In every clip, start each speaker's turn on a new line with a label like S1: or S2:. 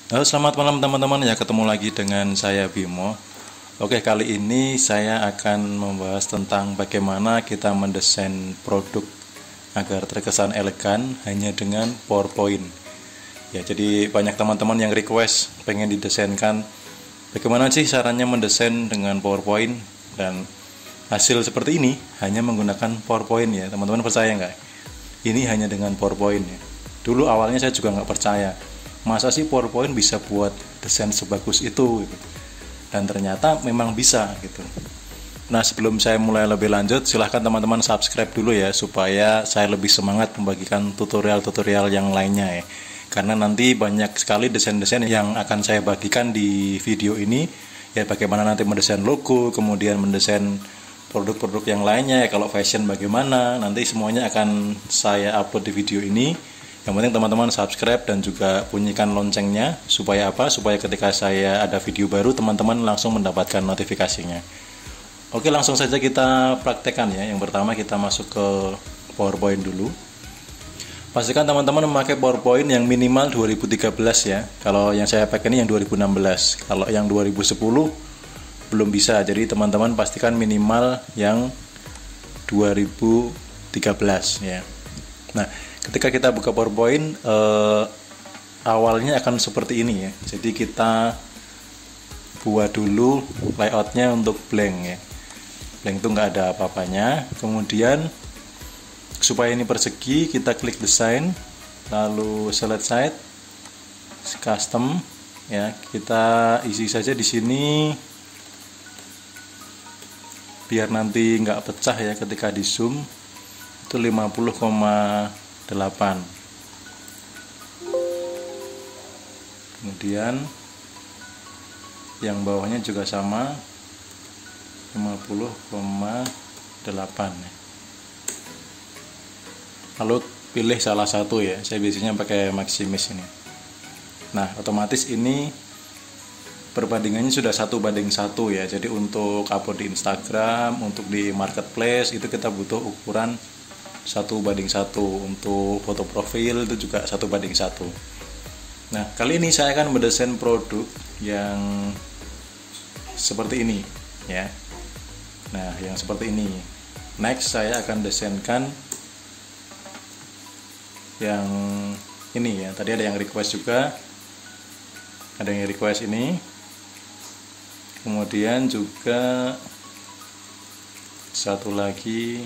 S1: Halo, selamat malam teman-teman, ya ketemu lagi dengan saya Bimo. Oke, kali ini saya akan membahas tentang bagaimana kita mendesain produk agar terkesan elegan hanya dengan PowerPoint. Ya, jadi banyak teman-teman yang request pengen didesainkan bagaimana sih caranya mendesain dengan PowerPoint, dan hasil seperti ini hanya menggunakan PowerPoint ya. Teman-teman percaya nggak? Ini hanya dengan PowerPoint ya. Dulu awalnya saya juga nggak percaya. Masa sih PowerPoint bisa buat desain sebagus itu gitu. Dan ternyata memang bisa gitu. Nah, sebelum saya mulai lebih lanjut, silahkan teman-teman subscribe dulu ya, supaya saya lebih semangat membagikan tutorial-tutorial yang lainnya ya. Karena nanti banyak sekali desain-desain yang akan saya bagikan di video ini ya, bagaimana nanti mendesain logo, kemudian mendesain produk-produk yang lainnya ya. Kalau fashion bagaimana, nanti semuanya akan saya upload di video ini. Yang penting teman-teman subscribe dan juga bunyikan loncengnya, supaya apa? Supaya ketika saya ada video baru, teman-teman langsung mendapatkan notifikasinya. Oke, langsung saja kita praktekkan ya. Yang pertama kita masuk ke PowerPoint dulu. Pastikan teman-teman memakai PowerPoint yang minimal 2013 ya. Kalau yang saya pakai ini yang 2016. Kalau yang 2010 belum bisa. Jadi teman-teman pastikan minimal yang 2013 ya. Nah, ketika kita buka PowerPoint, awalnya akan seperti ini ya. Jadi kita buat dulu layoutnya untuk blank ya. Blank itu nggak ada apa-apanya. Kemudian supaya ini persegi, kita klik desain, lalu select site, custom ya. Kita isi saja di sini biar nanti nggak pecah ya ketika di zoom. Itu 50,8. Kemudian yang bawahnya juga sama, 50,8 ya. Lalu pilih salah satu ya. Saya biasanya pakai Maximis ini. Nah, otomatis ini perbandingannya sudah 1:1 ya. Jadi untuk upload di Instagram, untuk di marketplace itu kita butuh ukuran 1:1. Untuk foto profil itu juga 1:1. Nah, kali ini saya akan mendesain produk yang seperti ini ya. Nah, yang seperti ini. Next saya akan desainkan yang ini ya. Tadi ada yang request juga. Ada yang request ini. Kemudian juga satu lagi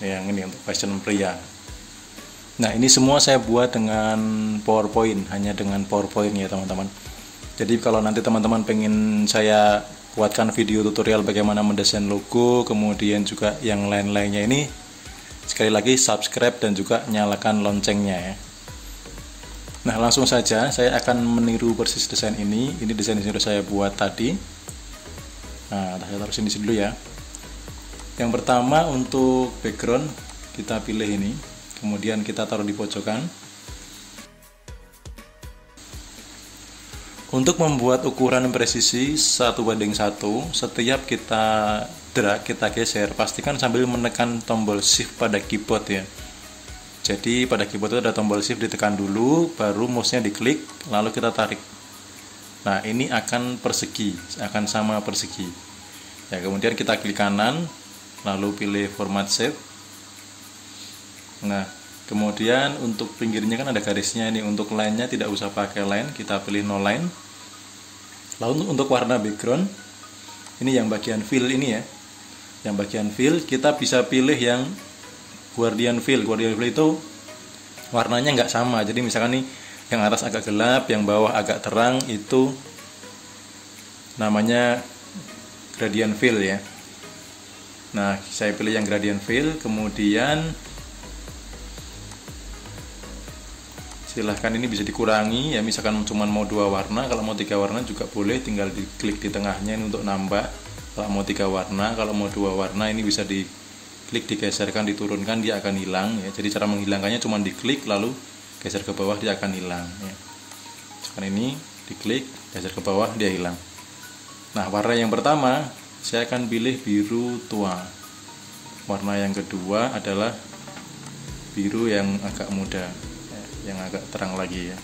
S1: yang ini untuk fashion pria. Nah, ini semua saya buat dengan PowerPoint, hanya dengan PowerPoint ya teman-teman. Jadi kalau nanti teman-teman pengen saya buatkan video tutorial bagaimana mendesain logo, kemudian juga yang lain-lainnya, ini sekali lagi subscribe dan juga nyalakan loncengnya ya. Nah, langsung saja saya akan meniru persis desain ini. Ini desain yang sudah saya buat tadi. Nah, saya taruh sini dulu ya. Yang pertama untuk background kita pilih ini, kemudian kita taruh di pojokan. Untuk membuat ukuran presisi 1:1, setiap kita drag, kita geser, pastikan sambil menekan tombol shift pada keyboard ya. Jadi pada keyboard itu ada tombol shift, ditekan dulu, baru mouse-nya diklik, lalu kita tarik. Nah, ini akan persegi, akan sama persegi. Ya, kemudian kita klik kanan, lalu pilih format shape. Nah, kemudian untuk pinggirnya kan ada garisnya ini. Untuk line-nya tidak usah pakai line, kita pilih no line. Lalu untuk warna background, ini yang bagian fill ini ya. Yang bagian fill kita bisa pilih yang Guardian fill. Guardian fill itu warnanya nggak sama. Jadi misalkan nih yang atas agak gelap, yang bawah agak terang, itu namanya gradient fill ya. Nah, saya pilih yang gradient fill, kemudian silahkan ini bisa dikurangi ya, misalkan cuma mau 2 warna, kalau mau 3 warna juga boleh, tinggal diklik di tengahnya ini untuk nambah. Kalau mau 3 warna, kalau mau 2 warna ini bisa diklik, digeserkan, diturunkan, dia akan hilang ya. Jadi cara menghilangkannya cuma diklik lalu geser ke bawah, dia akan hilang ya. Sekarang ini diklik, geser ke bawah, dia hilang. Nah, warna yang pertama saya akan pilih biru tua. Warna yang kedua adalah biru yang agak muda, yang agak terang lagi ya.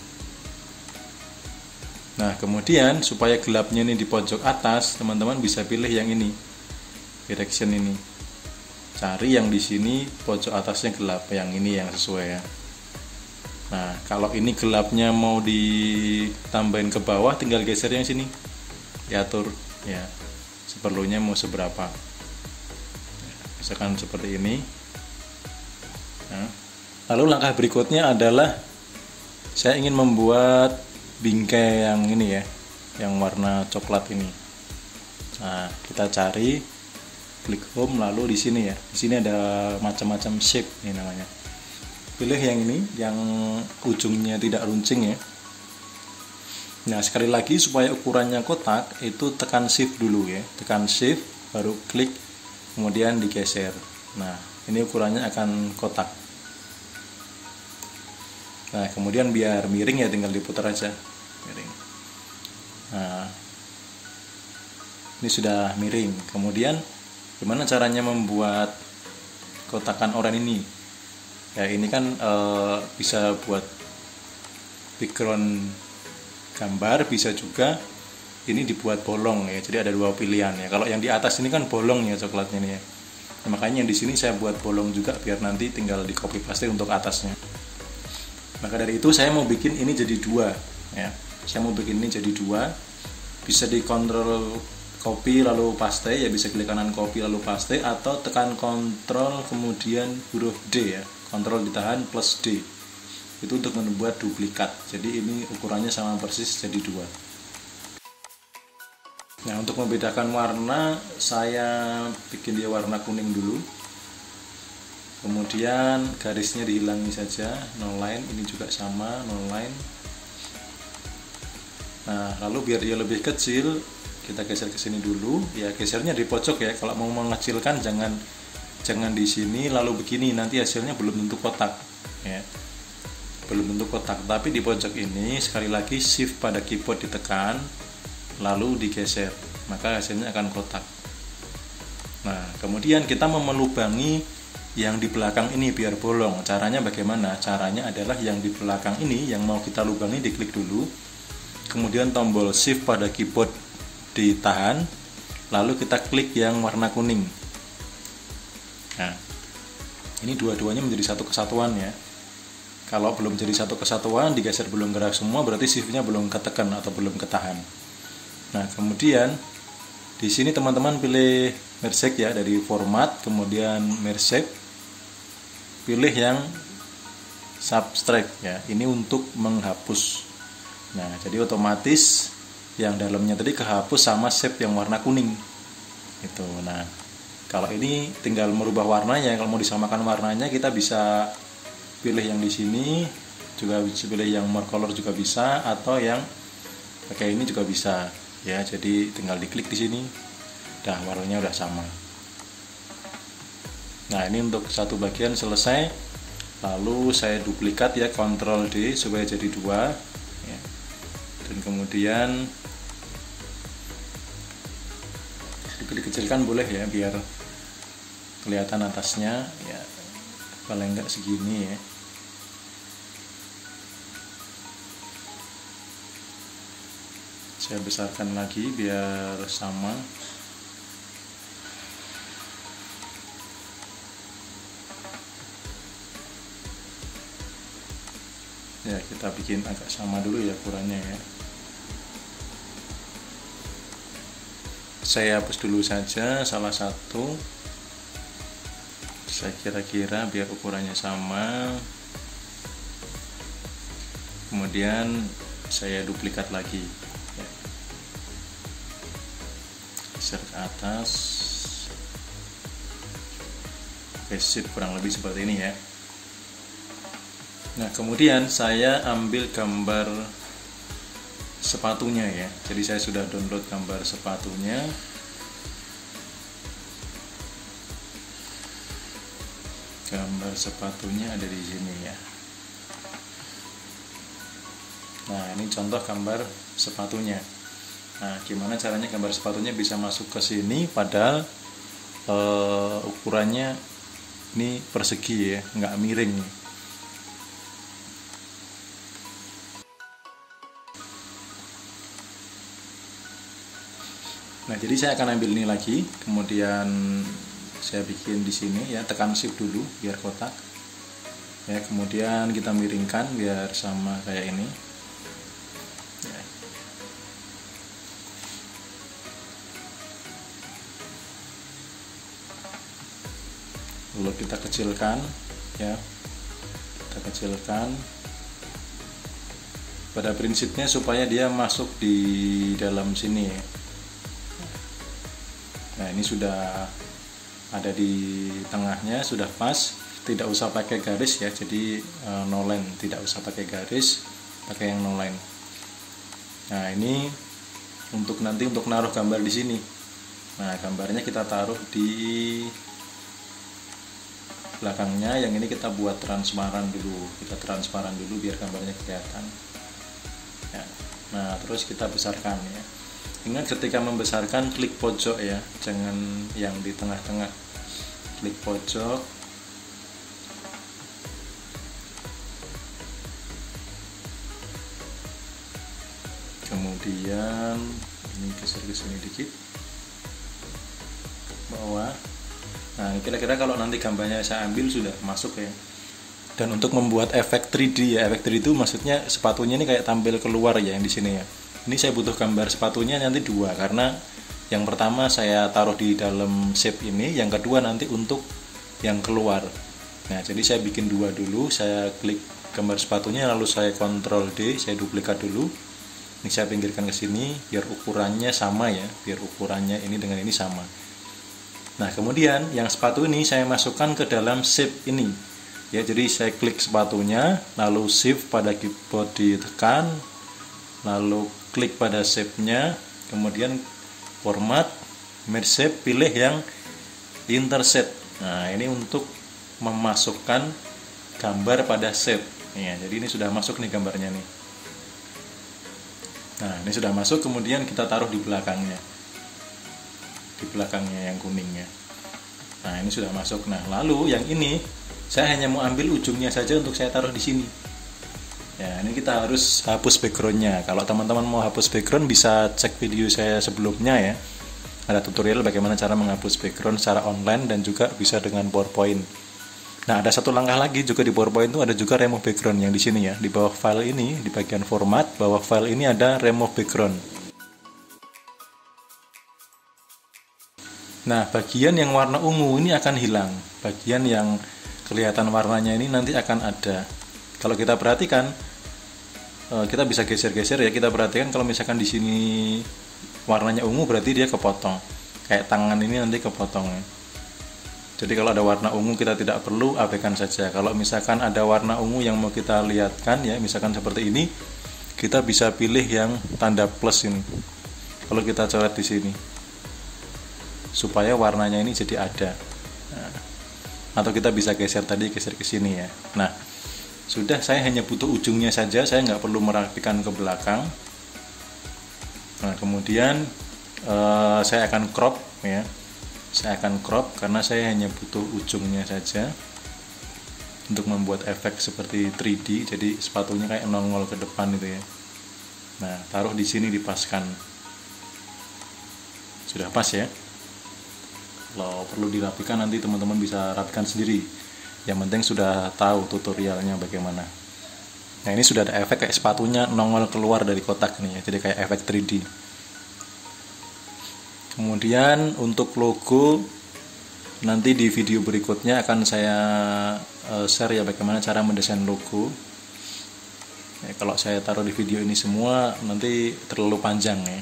S1: Nah, kemudian supaya gelapnya ini di pojok atas, teman-teman bisa pilih yang ini, direction ini. Cari yang di sini pojok atasnya gelap, yang ini yang sesuai ya. Nah, kalau ini gelapnya mau ditambahin ke bawah, tinggal geser yang sini, diatur ya, seperlunya mau seberapa. Misalkan seperti ini. Nah, lalu langkah berikutnya adalah saya ingin membuat bingkai yang ini ya, yang warna coklat ini. Nah, kita cari, klik home, lalu di sini ya. Di sini ada macam-macam shape ini namanya. Pilih yang ini, yang ujungnya tidak runcing ya. Nah, sekali lagi supaya ukurannya kotak, itu tekan shift dulu ya. Tekan shift, baru klik, kemudian digeser. Nah, ini ukurannya akan kotak. Nah, kemudian biar miring ya tinggal diputar aja, miring. Nah, ini sudah miring. Kemudian gimana caranya membuat kotakan oranye ini? Ya, ini kan bisa buat background gambar, bisa juga ini dibuat bolong ya. Jadi ada dua pilihan ya. Kalau yang di atas ini kan bolong ya coklatnya ini ya. Nah, makanya yang di sini saya buat bolong juga biar nanti tinggal di copy paste untuk atasnya. Maka dari itu saya mau bikin ini jadi dua ya. Saya mau bikin ini jadi dua. Bisa dikontrol copy lalu paste ya, bisa klik kanan copy lalu paste, atau tekan kontrol kemudian huruf D ya. Kontrol ditahan plus D. Itu untuk membuat duplikat. Jadi ini ukurannya sama persis jadi dua. Nah, untuk membedakan warna saya bikin dia warna kuning dulu. Kemudian garisnya dihilangi saja, no line, ini juga sama, no line. Nah, lalu biar dia lebih kecil, kita geser ke sini dulu. Ya, gesernya di pojok ya. Kalau mau mengecilkan jangan di sini lalu begini, nanti hasilnya belum tentu kotak ya. Belum tentu kotak, tapi di pojok ini sekali lagi shift pada keyboard ditekan lalu digeser, maka hasilnya akan kotak. Nah, kemudian kita mau melubangi yang di belakang ini biar bolong. Caranya bagaimana? Caranya adalah yang di belakang ini yang mau kita lubangi diklik dulu, kemudian tombol shift pada keyboard ditahan, lalu kita klik yang warna kuning. Nah, ini dua-duanya menjadi satu kesatuan ya. Kalau belum jadi satu kesatuan, digeser belum gerak semua, berarti shiftnya belum ketekan atau belum ketahan. Nah, kemudian di sini teman-teman pilih merge ya, dari format, kemudian merge, pilih yang subtract ya, ini untuk menghapus. Nah, jadi otomatis yang dalamnya tadi kehapus sama shape yang warna kuning itu. Nah, kalau ini tinggal merubah warnanya. Kalau mau disamakan warnanya, kita bisa pilih yang di sini, juga bisa pilih yang more color juga bisa, atau yang pakai ini juga bisa ya. Jadi tinggal diklik di sini, dah warnanya udah sama. Nah, ini untuk satu bagian selesai. Lalu saya duplikat ya, Ctrl D supaya jadi dua ya. Dan kemudian dikecilkan boleh ya, biar kelihatan atasnya ya, paling enggak segini ya. Saya besarkan lagi biar sama. Ya, kita bikin agak sama dulu ya ukurannya ya. Saya hapus dulu saja salah satu. Saya kira-kira biar ukurannya sama. Kemudian saya duplikat lagi ya. Geser ke atas. Sip, kurang lebih seperti ini ya. Nah, kemudian saya ambil gambar sepatunya ya. Jadi saya sudah download gambar sepatunya. Gambar sepatunya ada di sini ya. Nah, ini contoh gambar sepatunya. Nah, gimana caranya gambar sepatunya bisa masuk ke sini, padahal ukurannya ini persegi ya, nggak miring. Nah, jadi saya akan ambil ini lagi, kemudian saya bikin di sini ya, tekan shift dulu biar kotak. Ya, kemudian kita miringkan biar sama kayak ini. Ya. Lalu kita kecilkan ya. Kita kecilkan. Pada prinsipnya supaya dia masuk di dalam sini ya. Nah, ini sudah ada di tengahnya, sudah pas, tidak usah pakai garis ya, jadi no line, tidak usah pakai garis, pakai yang no line. Nah, ini untuk nanti untuk naruh gambar di sini. Nah, gambarnya kita taruh di belakangnya, yang ini kita buat transparan dulu, biar gambarnya kelihatan. Ya. Nah, terus kita besarkan ya. Ingat ketika membesarkan klik pojok ya, jangan yang di tengah-tengah. Klik pojok. Kemudian ini geser ke sini dikit. Bawah. Nah, kira-kira kalau nanti gambarnya saya ambil sudah masuk ya. Dan untuk membuat efek 3D ya, efek 3D itu maksudnya sepatunya ini kayak tampil keluar ya yang di sini ya. Ini saya butuh gambar sepatunya nanti dua, karena yang pertama saya taruh di dalam shape ini, yang kedua nanti untuk yang keluar. Nah, jadi saya bikin dua dulu, saya klik gambar sepatunya, lalu saya Ctrl D, saya duplikat dulu. Ini saya pinggirkan ke sini biar ukurannya sama ya, biar ukurannya ini dengan ini sama. Nah, kemudian yang sepatu ini saya masukkan ke dalam shape ini. Ya, jadi saya klik sepatunya, lalu shift pada keyboard ditekan, lalu klik pada shape-nya, kemudian format, merge shape, pilih yang intersect. Nah, ini untuk memasukkan gambar pada shape. Ya, jadi ini sudah masuk nih gambarnya nih. Nah, ini sudah masuk, kemudian kita taruh di belakangnya. Di belakangnya yang kuningnya. Nah, ini sudah masuk. Nah, lalu yang ini saya hanya mau ambil ujungnya saja untuk saya taruh di sini. Ya, ini kita harus hapus backgroundnya. Kalau teman-teman mau hapus background bisa cek video saya sebelumnya ya. Ada tutorial bagaimana cara menghapus background secara online dan juga bisa dengan PowerPoint. Nah, ada satu langkah lagi juga di PowerPoint itu ada juga remove background yang di sini ya. Di bawah file ini, di bagian format, bawah file ini ada remove background. Nah, bagian yang warna ungu ini akan hilang. Bagian yang kelihatan warnanya ini nanti akan ada. Kalau kita perhatikan, kita bisa geser-geser ya. Kita perhatikan kalau misalkan di sini warnanya ungu berarti dia kepotong. Kayak tangan ini nanti kepotong ya. Jadi kalau ada warna ungu kita tidak perlu, abaikan saja. Kalau misalkan ada warna ungu yang mau kita lihatkan ya, misalkan seperti ini, kita bisa pilih yang tanda plus ini. Kalau kita coret di sini, supaya warnanya ini jadi ada. Nah, atau kita bisa geser tadi, geser ke sini ya. Nah, sudah, saya hanya butuh ujungnya saja, saya nggak perlu merapikan ke belakang. Nah, kemudian saya akan crop ya. Saya akan crop karena saya hanya butuh ujungnya saja untuk membuat efek seperti 3D. Jadi sepatunya kayak nongol ke depan itu ya. Nah, taruh di sini, dipaskan. Sudah pas ya. Kalau perlu dirapikan nanti teman-teman bisa rapikan sendiri. Yang penting sudah tahu tutorialnya bagaimana. Nah, ini sudah ada efek kayak sepatunya nongol keluar dari kotak nih ya. Jadi kayak efek 3D. Kemudian untuk logo nanti di video berikutnya akan saya share ya bagaimana cara mendesain logo. Ya, kalau saya taruh di video ini semua nanti terlalu panjang ya.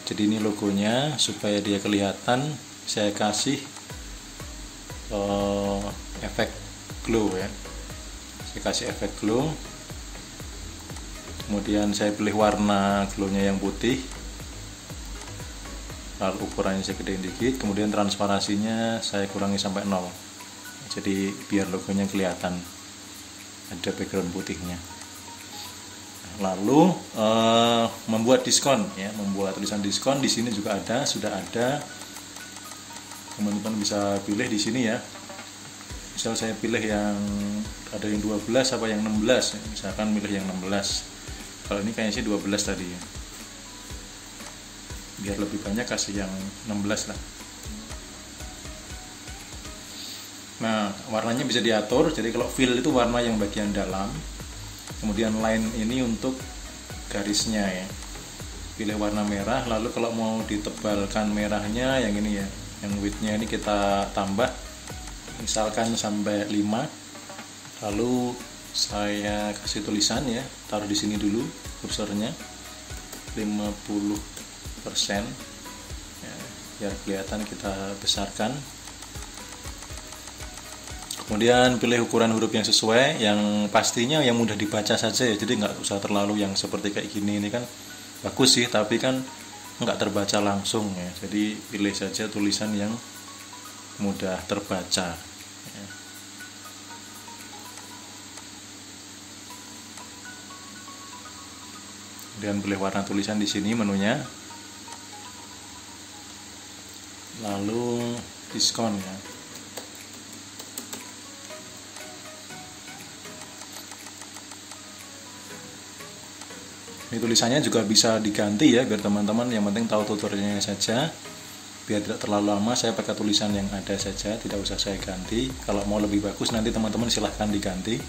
S1: Jadi ini logonya, supaya dia kelihatan saya kasih efek glow ya. Saya kasih efek glow. Kemudian saya pilih warna glownya yang putih. Lalu ukurannya saya gedein dikit, kemudian transparansinya saya kurangi sampai 0. Jadi biar logonya kelihatan ada background putihnya. Lalu membuat diskon ya, membuat tulisan diskon di sini juga ada, sudah ada. Teman-teman bisa pilih di sini ya. Misal saya pilih yang ada yang 12 apa yang 16 ya. Misalkan pilih yang 16. Kalau ini kayaknya sih 12 tadi ya. biar lebih banyak kasih yang 16 lah. Nah, warnanya bisa diatur, jadi kalau fill itu warna yang bagian dalam, kemudian line ini untuk garisnya ya, pilih warna merah. Lalu kalau mau ditebalkan merahnya yang ini ya, yang widthnya ini kita tambah misalkan sampai 5. Lalu saya kasih tulisan ya, taruh di sini dulu kursornya 50% ya, biar kelihatan kita besarkan. Kemudian pilih ukuran huruf yang sesuai, yang pastinya yang mudah dibaca saja ya, jadi nggak usah terlalu yang seperti kayak gini. Ini kan bagus sih, tapi kan nggak terbaca langsung ya, jadi pilih saja tulisan yang mudah terbaca ya. Kemudian pilih warna tulisan di sini menunya, lalu diskon ya. Ini tulisannya juga bisa diganti ya, biar teman-teman yang penting tahu tutorialnya saja. Biar tidak terlalu lama saya pakai tulisan yang ada saja, tidak usah saya ganti. Kalau mau lebih bagus nanti teman-teman silahkan diganti.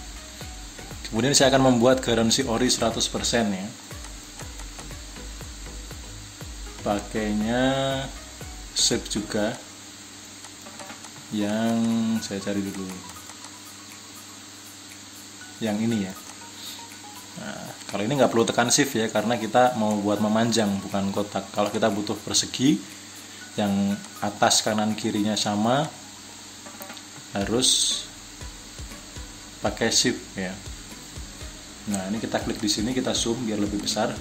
S1: Kemudian saya akan membuat garansi ori 100% ya. Pakainya shape juga, yang saya cari dulu yang ini ya. Nah, kalau ini nggak perlu tekan shift ya, karena kita mau buat memanjang bukan kotak. Kalau kita butuh persegi yang atas kanan kirinya sama, harus pakai shift ya. Nah, ini kita klik di sini, kita zoom biar lebih besar.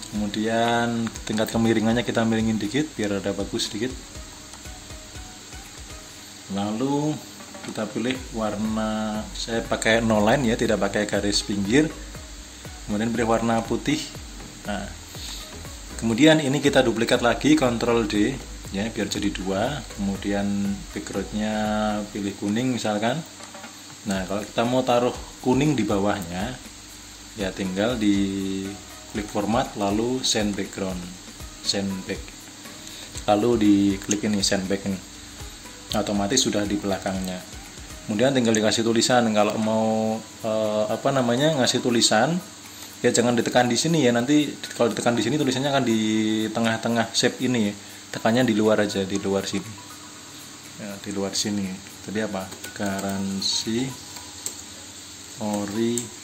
S1: Kemudian tingkat kemiringannya kita miringin dikit biar ada bagus sedikit. Lalu kita pilih warna, saya pakai no line ya, tidak pakai garis pinggir. Kemudian pilih warna putih. Nah, kemudian ini kita duplikat lagi, Ctrl D ya, biar jadi 2. Kemudian backgroundnya pilih kuning misalkan. Nah, kalau kita mau taruh kuning di bawahnya ya, tinggal di klik format lalu send background, send back, lalu diklik ini send back, ini otomatis sudah di belakangnya. Kemudian tinggal dikasih tulisan. Kalau mau ngasih tulisan ya, jangan ditekan di sini ya, nanti kalau ditekan di sini tulisannya akan di tengah-tengah shape ini ya. Tekannya di luar aja, di luar sini ya, di luar sini. Tadi apa, garansi ori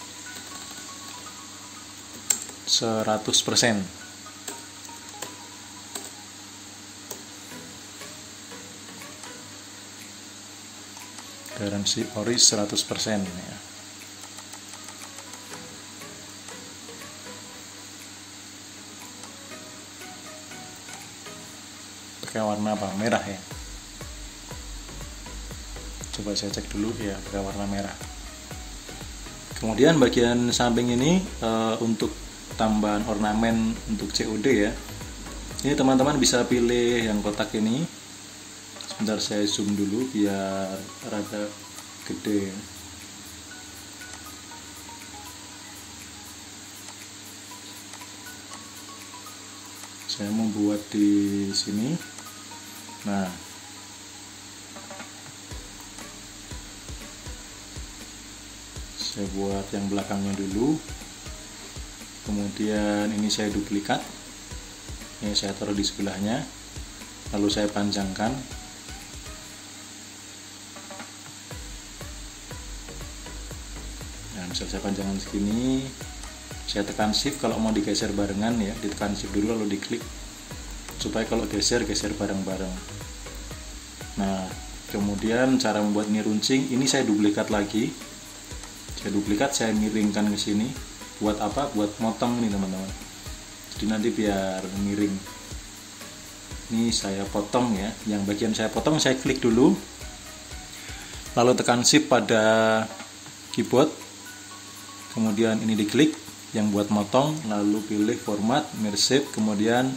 S1: 100%. Garansi ori 100% ya. Pakai warna apa? Merah ya. Coba saya cek dulu ya, pakai warna merah. Kemudian bagian samping ini untuk tambahan ornamen untuk COD ya. Ini teman-teman bisa pilih yang kotak ini. Sebentar saya zoom dulu biar rada gede. Saya mau buat di sini. Nah, saya buat yang belakangnya dulu. Kemudian ini saya duplikat. Ini saya taruh di sebelahnya. Lalu saya panjangkan. Nah, misal saya panjangkan segini, saya tekan shift kalau mau digeser barengan ya, ditekan shift dulu lalu diklik supaya kalau geser bareng-bareng. Nah, kemudian cara membuat ini runcing, ini saya duplikat lagi. Saya duplikat, saya miringkan ke sini. Buat apa? Buat motong nih teman-teman. Jadi nanti biar miring. Ini saya potong ya. Yang bagian saya potong saya klik dulu. Lalu tekan shift pada keyboard. Kemudian ini diklik yang buat motong, lalu pilih format, merge, kemudian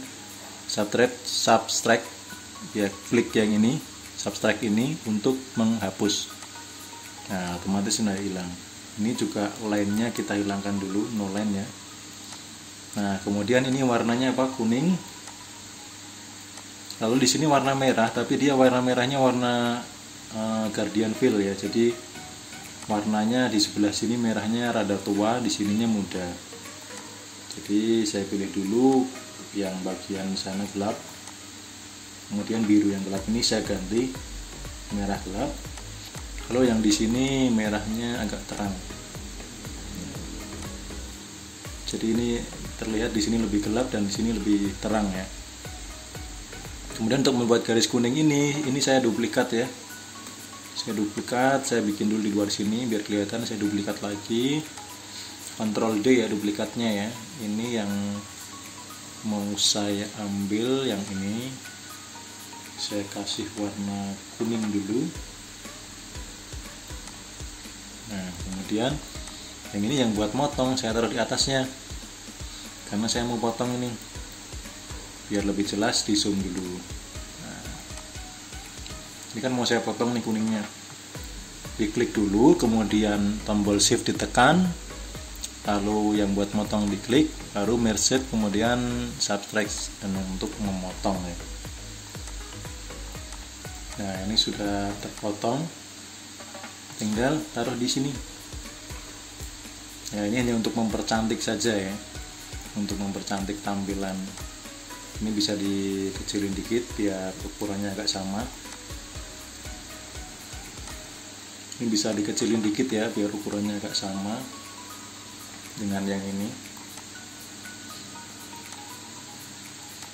S1: subtract ya, klik yang ini, subtract ini untuk menghapus. Nah, otomatis sudah hilang. Ini juga line-nya kita hilangkan dulu, no line ya. Nah, kemudian ini warnanya apa? Kuning. Lalu di sini warna merah, tapi dia warna merahnya warna Guardian Feel ya. Jadi warnanya di sebelah sini merahnya rada tua, di sininya muda. Jadi saya pilih dulu yang bagian sana gelap, kemudian biru yang gelap ini saya ganti merah gelap. Kalau yang di sini merahnya agak terang. Jadi ini terlihat di sini lebih gelap dan di sini lebih terang ya. Kemudian untuk membuat garis kuning ini saya duplikat ya. Saya bikin dulu di luar sini biar kelihatan. Saya duplikat lagi. Ctrl D ya duplikatnya ya. Ini yang mau saya ambil, yang ini. Saya kasih warna kuning dulu. Nah, kemudian yang ini yang buat motong saya taruh di atasnya, karena saya mau potong ini biar lebih jelas. Di zoom dulu. Nah, ini kan mau saya potong nih kuningnya. Diklik dulu, kemudian tombol shift ditekan, lalu yang buat motong diklik, baru merge, kemudian subtract untuk memotong ya. Nah, ini sudah terpotong, tinggal taruh di sini. Ya, ini hanya untuk mempercantik saja ya, untuk mempercantik tampilan. Ini bisa dikecilin dikit biar ukurannya agak sama. Ini bisa dikecilin dikit ya biar ukurannya agak sama dengan yang ini.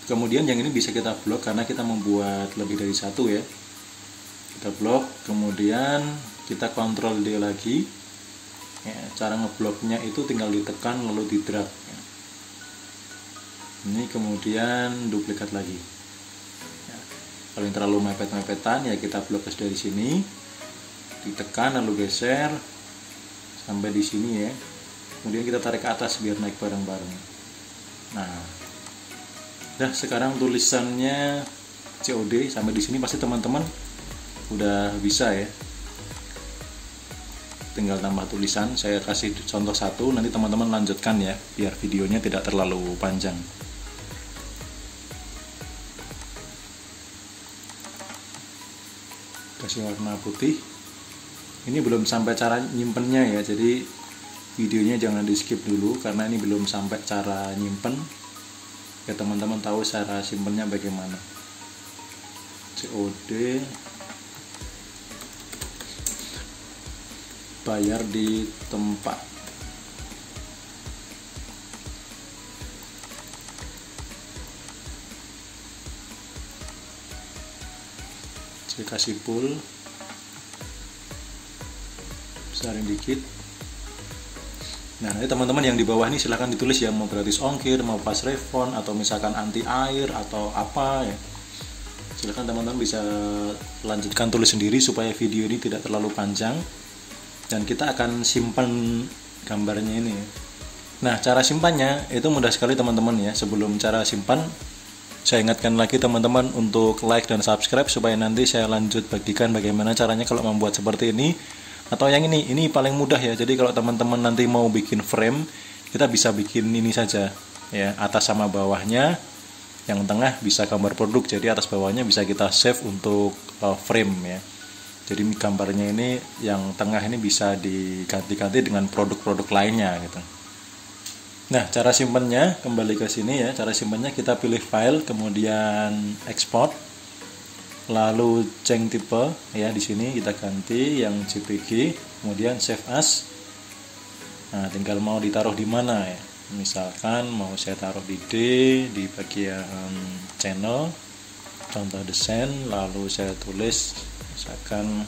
S1: Kemudian yang ini bisa kita blok karena kita membuat lebih dari satu ya. Kita blok, kemudian kita Ctrl D lagi. Ya, cara ngebloknya itu tinggal ditekan lalu di drag ya. Ini kemudian duplikat lagi ya. Kalau yang terlalu mepet-mepetan ya kita blok dari sini, ditekan lalu geser sampai di sini ya. Kemudian kita tarik ke atas biar naik bareng-bareng. Nah, sekarang tulisannya COD sampai di sini pasti teman-teman udah bisa ya. Tinggal tambah tulisan. Saya kasih contoh satu, nanti teman-teman lanjutkan ya biar videonya tidak terlalu panjang. Kasih warna putih. Ini belum sampai cara nyimpennya ya, jadi videonya jangan di skip dulu karena ini belum sampai cara nyimpen ya. Teman-teman tahu cara simpennya bagaimana. COD, bayar di tempat. Saya kasih full, besarin dikit. Nah, nanti teman-teman yang di bawah ini silahkan ditulis ya, mau gratis ongkir, mau pas refund, atau misalkan anti air atau apa ya. Silahkan teman-teman bisa lanjutkan tulis sendiri supaya video ini tidak terlalu panjang. Dan kita akan simpan gambarnya ini ya. Nah, cara simpannya itu mudah sekali teman-teman ya. Sebelum cara simpan, saya ingatkan lagi teman-teman untuk like dan subscribe supaya nanti saya lanjut bagikan bagaimana caranya kalau membuat seperti ini. Atau yang ini paling mudah ya. Jadi kalau teman-teman nanti mau bikin frame, kita bisa bikin ini saja ya, atas sama bawahnya. Yang tengah bisa gambar produk, jadi atas bawahnya bisa kita save untuk frame ya. Jadi gambarnya ini yang tengah ini bisa diganti-ganti dengan produk-produk lainnya gitu. Nah, cara simpannya kembali ke sini ya. Cara simpannya kita pilih file, kemudian export, lalu change type ya. Di sini kita ganti yang JPG, kemudian save as. Nah, tinggal mau ditaruh di mana ya. Misalkan mau saya taruh di D, di bagian channel, contoh desain, lalu saya tulis misalkan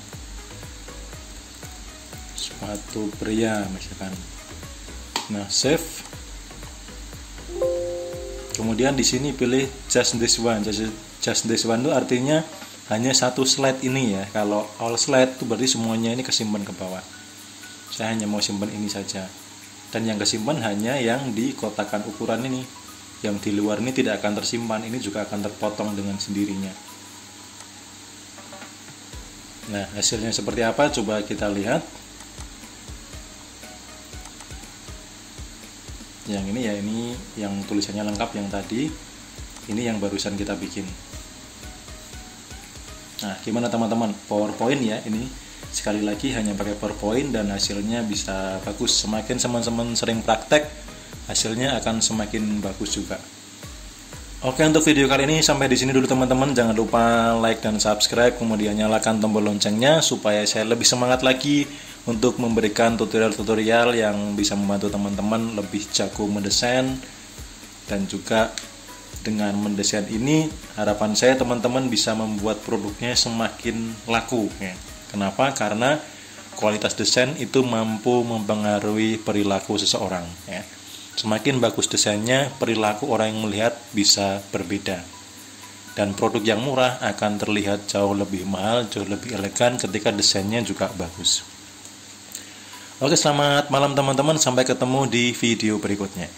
S1: sepatu pria misalkan. Nah, save. Kemudian di sini pilih just this one. Just this one itu artinya hanya satu slide ini ya. Kalau all slide itu berarti semuanya ini kesimpan ke bawah. Saya hanya mau simpan ini saja. Dan yang kesimpan hanya yang di kotakan ukuran ini. Yang di luar ini tidak akan tersimpan. Ini juga akan terpotong dengan sendirinya. Nah, hasilnya seperti apa? Coba kita lihat. Yang ini ya, ini yang tulisannya lengkap yang tadi. Ini yang barusan kita bikin. Nah, gimana teman-teman? PowerPoint ya ini. Sekali lagi hanya pakai PowerPoint dan hasilnya bisa bagus. Semakin teman-teman sering praktek, hasilnya akan semakin bagus juga. Oke, untuk video kali ini sampai di sini dulu teman-teman. Jangan lupa like dan subscribe, kemudian nyalakan tombol loncengnya supaya saya lebih semangat lagi untuk memberikan tutorial-tutorial yang bisa membantu teman-teman lebih jago mendesain. Dan juga dengan mendesain ini harapan saya teman-teman bisa membuat produknya semakin laku ya. Kenapa? Karena kualitas desain itu mampu mempengaruhi perilaku seseorang ya. Semakin bagus desainnya, perilaku orang yang melihat bisa berbeda. Dan produk yang murah akan terlihat jauh lebih mahal, jauh lebih elegan ketika desainnya juga bagus. Oke, selamat malam teman-teman. Sampai ketemu di video berikutnya.